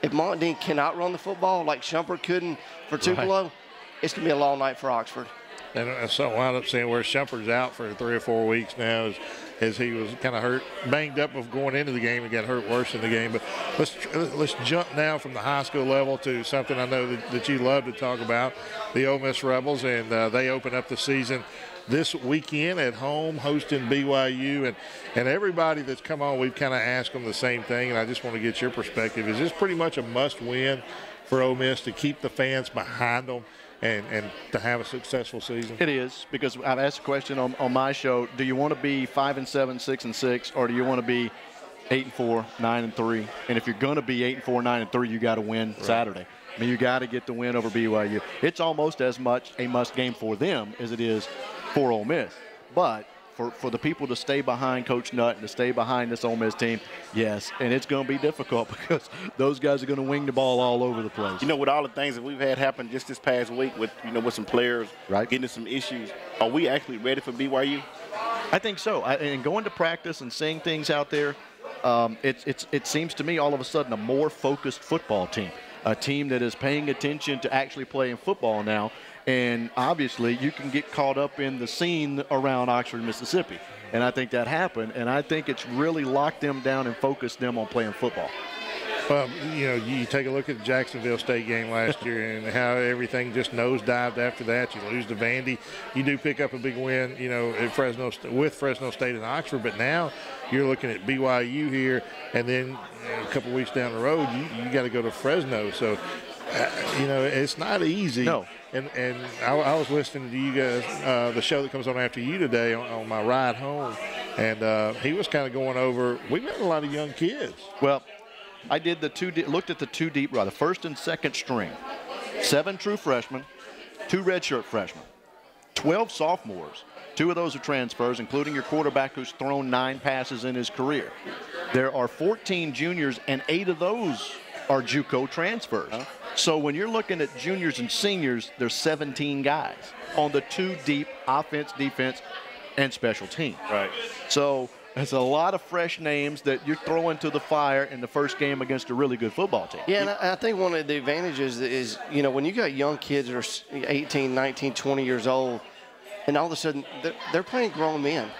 If Montdean cannot run the football like Shumpert couldn't for Tupelo, it's going to be a long night for Oxford. And so I wound up seeing where Shumpert's out for 3 or 4 weeks now as he was kind of hurt, banged up of going into the game and got hurt worse in the game. But let's jump now from the high school level to something I know that you love to talk about, the Ole Miss Rebels, and they open up the season this weekend at home hosting BYU. And everybody that's come on, we've kind of asked them the same thing, and I just want to get your perspective. Is this pretty much a must-win for Ole Miss to keep the fans behind them and to have a successful season? It is, because I've asked a question on my show, do you want to be 5-7, 6-6, or do you want to be 8-4, 9-3? And if you're going to be 8-4, 9-3, you got to win Saturday. I mean, you got to get the win over BYU. It's almost as much a must game for them as it is for Ole Miss. But for the people to stay behind Coach Nutt and to stay behind this Ole Miss team, yes, and it's going to be difficult because those guys are going to wing the ball all over the place. You know, with all the things that we've had happen just this past week with, with some players getting some issues, are we actually ready for BYU? I think so. And going to practice and seeing things out there, it seems to me all of a sudden a more focused football team, a team that is paying attention to actually playing football now. And obviously, you can get caught up in the scene around Oxford, Mississippi. And I think that happened. And I think it's really locked them down and focused them on playing football. Well, you take a look at the Jacksonville State game last year and how everything just nosedived after that. You lose to Vandy. You do pick up a big win, at with Fresno State and Oxford. But now you're looking at BYU here, and then a couple weeks down the road, you got to go to Fresno. So, it's not easy. No. And I was listening to you guys, the show that comes on after you today on my ride home, and he was kind of going over, we met a lot of young kids. Well, I did looked at the two deep, the first and second string. 7 true freshmen, 2 redshirt freshmen, 12 sophomores. 2 of those are transfers, including your quarterback who's thrown 9 passes in his career. There are 14 juniors, and 8 of those are JUCO transfers. So when you're looking at juniors and seniors, there's 17 guys on the 2 deep offense, defense, and special team. Right. So there's a lot of fresh names that you're throwing to the fire in the first game against a really good football team. Yeah, and I think one of the advantages is, when you got young kids that are 18, 19, 20 years old, and all of a sudden they're playing grown men.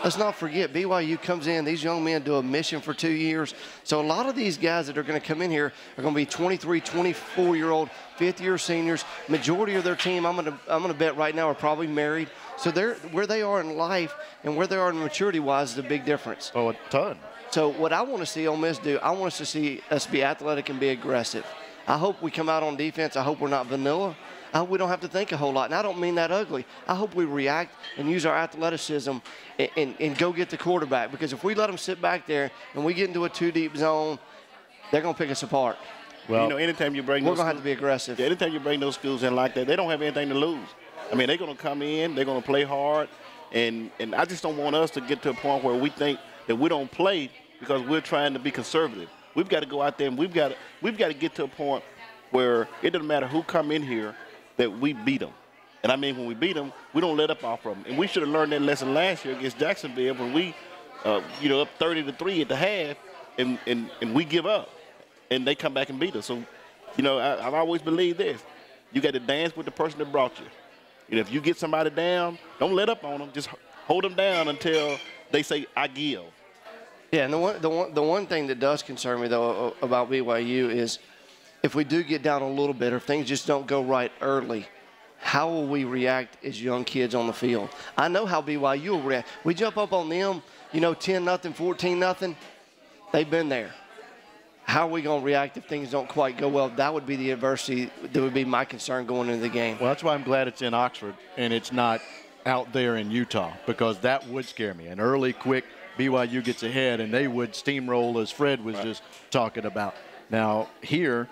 Let's not forget, BYU comes in, these young men do a mission for 2 years. So a lot of these guys that are going to come in here are going to be 23, 24-year-old, fifth-year seniors. Majority of their team, I'm going to bet right now, are probably married. So where they are in life and where they are in maturity-wise is a big difference. Oh, a ton. So what I want to see Ole Miss do, I want us to see us be athletic and be aggressive. I hope we come out on defense. I hope we're not vanilla. I hope we don't have to think a whole lot. And I don't mean that ugly. I hope we react and use our athleticism and go get the quarterback. Because if we let them sit back there and we get into a 2-deep zone, they're going to pick us apart. Well, anytime you bring we're going to have to be aggressive. Yeah, anytime you bring those schools in like that, they don't have anything to lose. I mean, they're going to come in, they're going to play hard. And I just don't want us to get to a point where we think that we don't play because we're trying to be conservative. We've got to go out there and we've got to get to a point where it doesn't matter who come in here, that we beat them. And I mean, when we beat them, we don't let up off of them. And we should have learned that lesson last year against Jacksonville when we, up 30-3 at the half, and we give up. And they come back and beat us. So, I've always believed this. You got to dance with the person that brought you. If you get somebody down, don't let up on them. Just hold them down until they say, I give. Yeah, and the one thing that does concern me, though, about BYU is if we do get down a little bit or if things just don't go right early, how will we react as young kids on the field? I know how BYU will react. We jump up on them, 10-0, 14-0. They've been there. How are we going to react if things don't quite go well? That would be the adversity that would be my concern going into the game. Well, that's why I'm glad it's in Oxford and it's not out there in Utah, because that would scare me. An early, quick BYU gets ahead, and they would steamroll, as Fred was just talking about. Now, here,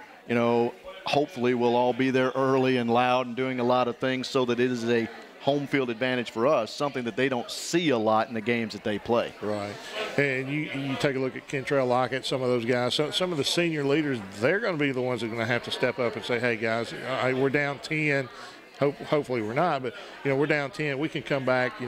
hopefully we'll all be there early and loud and doing a lot of things so that it is a home field advantage for us, something that they don't see a lot in the games that they play. Right. And you take a look at Kentrell Lockett, some of those guys, some of the senior leaders, they're going to be the ones that are going to have to step up and say, hey, guys, we're down 10. Hopefully we're not, but we're down 10. We can come back. You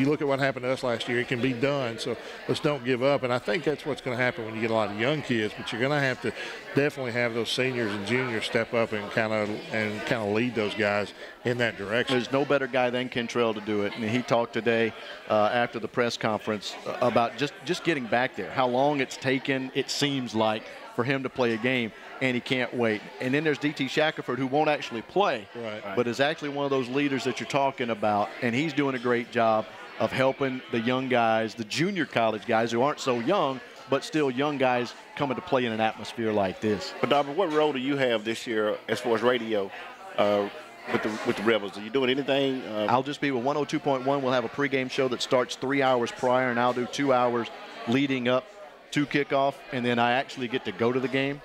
look at what happened to us last year. It can be done. So let's don't give up. And I think that's what's going to happen when you get a lot of young kids. But you're going to have to definitely have those seniors and juniors step up and kind of lead those guys in that direction. There's no better guy than Kentrell to do it. And he talked today after the press conference about just getting back there. How long it's taken, it seems like, for him to play a game, and he can't wait. And then there's D.T. Shackelford, who won't actually play, but is actually one of those leaders that you're talking about, and he's doing a great job of helping the young guys, the junior college guys who aren't so young, but still young guys coming to play in an atmosphere like this. But, Darby, what role do you have this year as far as radio with the Rebels? Are you doing anything? I'll just be with 102.1. We'll have a pregame show that starts 3 hours prior, and I'll do 2 hours leading up to kickoff, and then I actually get to go to the game,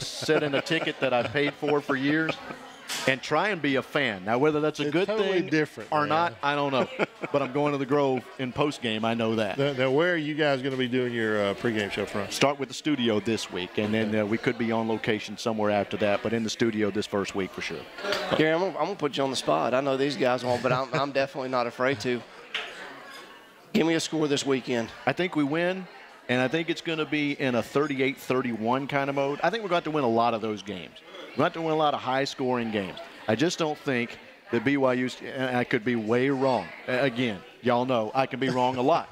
sit in a ticket that I've paid for years, and try and be a fan. Now, whether that's a good totally thing different, or not, I don't know. But I'm going to the Grove in postgame. I know that. Now, where are you guys going to be doing your pregame show from? Start with the studio this week, and then we could be on location somewhere after that, but in the studio this first week for sure. Gary, I'm gonna put you on the spot. I know these guys won't, but I'm definitely not afraid to. Give me a score this weekend. I think we win. And I think it's going to be in a 38-31 kind of mode. I think we're going to win a lot of those games. We're going to win a lot of high-scoring games. I just don't think that BYU's – and I could be way wrong. Again, y'all know I can be wrong a lot.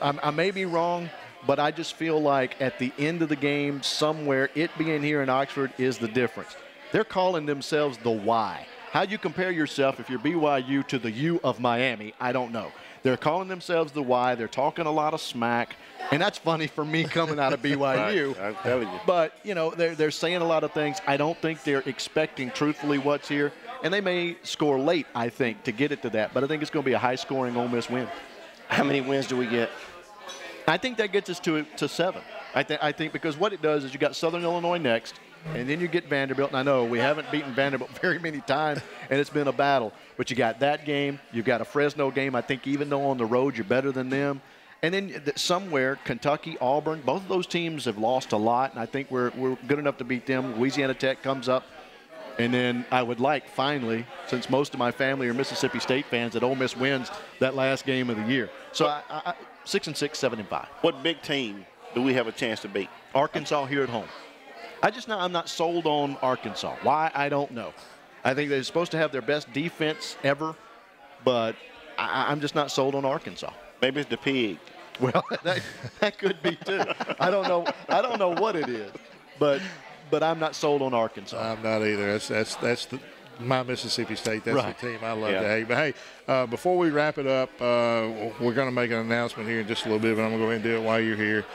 I may be wrong, but I just feel like at the end of the game somewhere, it being here in Oxford is the difference. They're calling themselves the Y. How you compare yourself if you're BYU to the U of Miami, I don't know. They're calling themselves the Y. They're talking a lot of smack. And that's funny for me coming out of BYU. Right, I'm telling you. But, they're saying a lot of things. I don't think they're expecting truthfully what's here. And they may score late, I think, to get it to that. But I think it's going to be a high-scoring Ole Miss win. How many wins do we get? I think that gets us to 7. I think because what it does is you got Southern Illinois next, and then you get Vanderbilt. And I know we haven't beaten Vanderbilt very many times, and it's been a battle. But you got that game. You've got a Fresno game. I think even though on the road you're better than them. And then somewhere, Kentucky, Auburn, both of those teams have lost a lot, and I think we're good enough to beat them. Louisiana Tech comes up. And then I would like, finally, since most of my family are Mississippi State fans, that Ole Miss wins that last game of the year. So 6-6, 7-5. What big team do we have a chance to beat? Arkansas here at home. I'm not sold on Arkansas. Why? I don't know. I think they're supposed to have their best defense ever, but I'm just not sold on Arkansas. Maybe it's the pig. Well, that could be too. I don't know what it is, but I'm not sold on Arkansas. I'm not either. That's my Mississippi State. That's right. The team I love to hate. But hey, before we wrap it up, we're going to make an announcement here in just a little bit, but I'm going to go ahead and do it while you're here.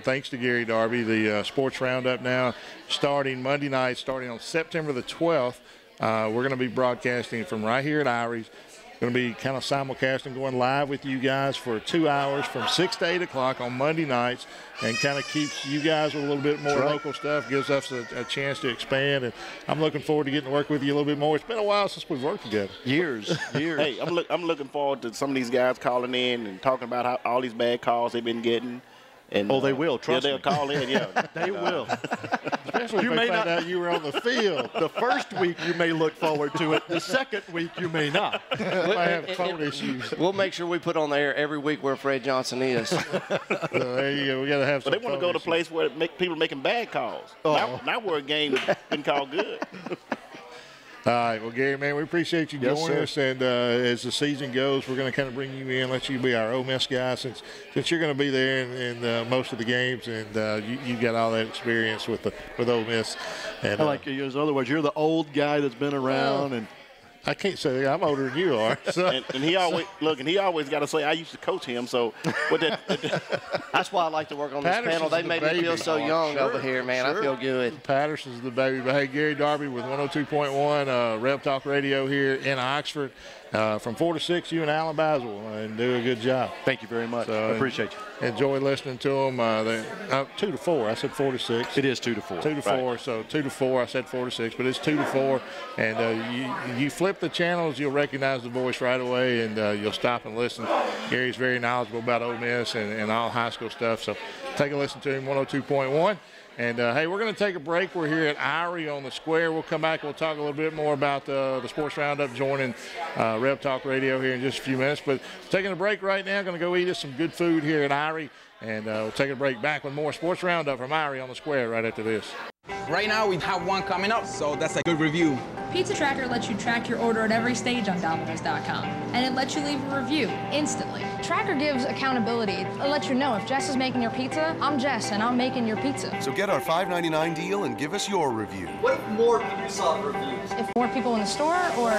Thanks to Gary Darby, the Sports Roundup now starting Monday night, starting on September the 12th. We're going to be broadcasting from right here at Irie's. Going to be kind of simulcasting, going live with you guys for 2 hours from 6 to 8 o'clock on Monday nights, and kind of keeps you guys with a little bit more local stuff, gives us a chance to expand. And I'm looking forward to getting to work with you a little bit more. It's been a while since we've worked together. Years. Hey, I'm looking forward to some of these guys calling in and talking about how all these bad calls they've been getting. And, they will. Trust me. they'll call in. Yeah, they will. Especially if they find out you were on the field. The first week you may look forward to it. The second week you may not. Might have phone issues. We'll make sure we put on the air every week where Fred Johnson is. There you go. We got to have some. But they want to go to a place where people making bad calls. Not where a game has been called good. All right. Well, Gary, man, we appreciate you joining us. And as the season goes, we're going to kind of bring you in, let you be our Ole Miss guy since you're going to be there in most of the games, and you got all that experience with Ole Miss. And I like to use, in other words, you're the old guy that's been around. And I can't say that. I'm older than you are. So. and he always got to say, I used to coach him. So that's why I like to work on this panel. They made me feel so young over here, man. I feel good. Patterson's the baby. But hey, Gary Darby with 102.1 Rep Talk Radio here in Oxford. From 4 to 6, you and Alan Basil, and do a good job. Thank you very much. I appreciate you. Enjoy listening to them. 2 to 4. I said 4 to 6. It is 2 to 4. 2 to 4. Right. So 2 to 4. I said 4 to 6, but it's 2 to 4. And you flip the channels, you'll recognize the voice right away, and you'll stop and listen. Gary's very knowledgeable about Ole Miss and all high school stuff. So take a listen to him, 102.1. And, hey, we're going to take a break. We're here at Irie on the Square. We'll come back and we'll talk a little bit more about the Sports Roundup joining Rev Talk Radio here in just a few minutes. But taking a break right now, going to go eat us some good food here at Irie. And we'll take a break back with more Sports Roundup from Irie on the Square right after this. Right now, we have one coming up, so that's a good review. Pizza Tracker lets you track your order at every stage on Domino's.com, and it lets you leave a review instantly. Tracker gives accountability. It lets you know if Jess is making your pizza, I'm Jess, and I'm making your pizza. So get our $5.99 deal and give us your review. What if more people saw the reviews? If more people in the store, or...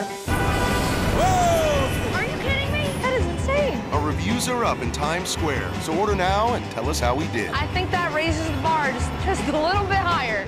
Whoa! Are you kidding me? That is insane. Our reviews are up in Times Square, so order now and tell us how we did. I think that raises the bar just a little bit higher.